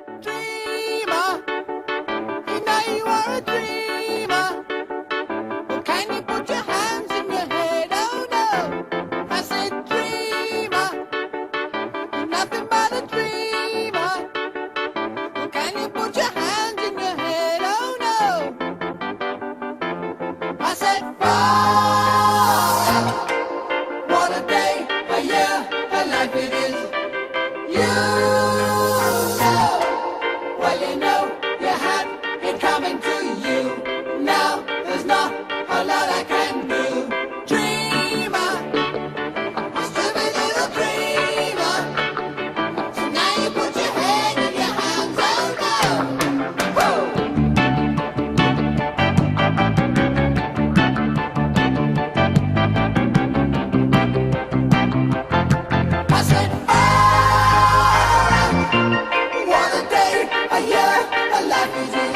Dreamer, you know you are a dreamer. Well, can you put your hands in your head? Oh no, I said dreamer, you're nothing but a dreamer. Well, can you put your hands in your head? Oh no, I said fire. What a day, a year, a life it is. You know, well you know you had it coming to you. Now there's not a lot I can do. Dreamer, a stupid little dreamer. So now you put your head in your hands, oh no. Woo! I said, oh, what a day, a year, a life is in.